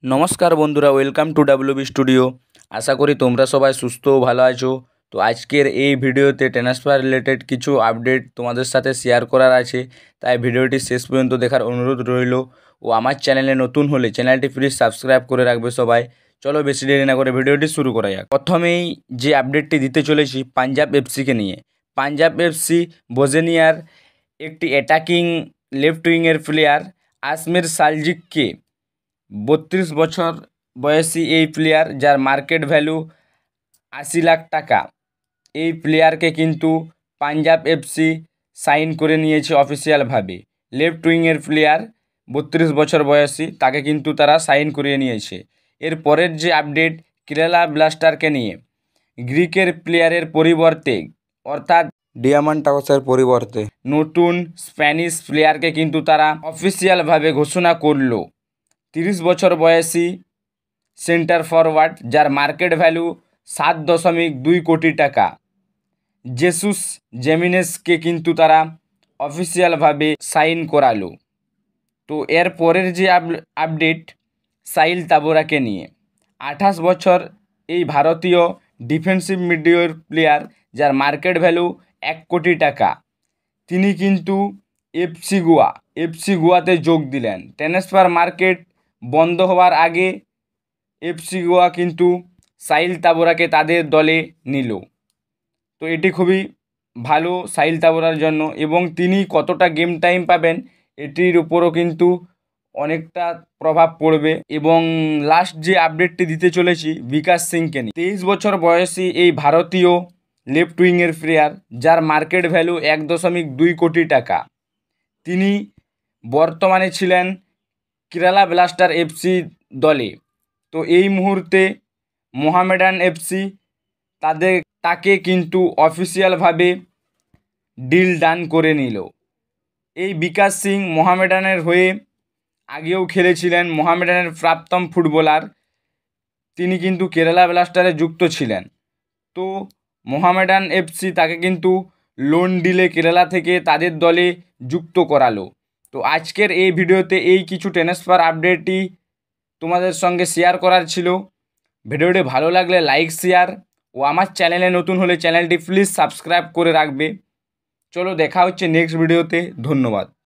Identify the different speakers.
Speaker 1: नमस्कार बंधुरा welcome to WB studio. आशा करी तुम्हारा सबाई सुस्थ और भालो आछो। तो आजकेर এই ভিডিওতে ট্রান্সফার রিলেটেড কিছু আপডেট তোমাদের সাথে শেয়ার করার আছে, তাই ভিডিওটি শেষ পর্যন্ত দেখার অনুরোধ রইল। ও আমার চ্যানেলে নতুন হলে চ্যানেলটি প্লিজ সাবস্ক্রাইব করে রাখবে সবাই। চলো বেশি দেরি না করে ভিডিওটি শুরু করা যাক। প্রথমেই যে আপডেটটি দিতে চলেছি পাঞ্জাব এফসিকে নিয়ে। পাঞ্জাব এফসি বজেনিয়ার একটি অ্যাটাকিং লেফট উইংয়ের প্লেয়ার আসমির সালজিককে 32 বছর বয়সী এই প্লেয়ার, যার মার্কেট ভ্যালু 80 লাখ টাকা, এই প্লেয়ারকে কিন্তু পাঞ্জাব এফসি সাইন করে নিয়েছে অফিসিয়ালভাবে। লেফট উইংয়ের প্লেয়ার 32 বছর বয়সী, তাকে কিন্তু তারা সাইন করিয়ে নিয়েছে। এর পরের যে আপডেট কেরালা ব্লাস্টারকে নিয়ে, গ্রিকের প্লেয়ারের পরিবর্তে অর্থাৎ ডিয়ামান্টাউসের পরিবর্তে নতুন স্প্যানিশ প্লেয়ারকে কিন্তু তারা অফিসিয়ালভাবে ঘোষণা করলো। 30 বছর বয়সী সেন্টার ফরওয়ার্ড, যার মার্কেট ভ্যালু 7.2 কোটি টাকা, জেসুস জেমিনেসকে কিন্তু তারা অফিসিয়ালভাবে সাইন করালো। তো এর পরের যে আপডেট সাহিল তাবরাকে নিয়ে। 28 বছর এই ভারতীয় ডিফেন্সিভ মিডফিল্ডার প্লেয়ার, যার মার্কেট ভ্যালু 1 কোটি টাকা, তিনি কিন্তু এফসি গোয়াতে যোগ দিলেন। ট্রান্সফার মার্কেট বন্ধ হওয়ার আগে এফসি গোয়া কিন্তু সাহিল তাবরাকে তাদের দলে নিল। তো এটি খুবই ভালো সাহিল তাবরার জন্য, এবং তিনি কতটা গেম টাইম পাবেন এটির উপরও কিন্তু অনেকটা প্রভাব পড়বে। এবং লাস্ট যে আপডেটটি দিতে চলেছি বিকাশ সিংকে নিয়ে। 23 বছর বয়সী এই ভারতীয় লেফট উইংয়ের প্লেয়ার, যার মার্কেট ভ্যালু 1.2 কোটি টাকা, তিনি বর্তমানে ছিলেন কেরালা ব্লাস্টার এফসি দলে। তো এই মুহূর্তে মোহামেডান এফসি তাকে কিন্তু অফিসিয়ালভাবে ডিল ডান করে নিল। এই বিকাশ সিং মোহামেডানের হয়ে আগেও খেলেছিলেন, মোহামেডানের প্রাক্তন ফুটবলার, তিনি কিন্তু কেরালা ব্লাস্টারে যুক্ত ছিলেন। তো মোহামেডান এফসি তাকে কিন্তু লোন ডিলে কেরালা থেকে তাদের দলে যুক্ত করালো। তো আজকের এই ভিডিওতে এই কিছু ট্রান্সফার আপডেটই তোমাদের সঙ্গে শেয়ার করার ছিল। ভিডিওটি ভালো লাগলে লাইক, শেয়ার, ও আমার চ্যানেলে নতুন হলে চ্যানেলটি প্লিজ সাবস্ক্রাইব করে রাখবে। চলো দেখা হচ্ছে নেক্সট ভিডিওতে। ধন্যবাদ।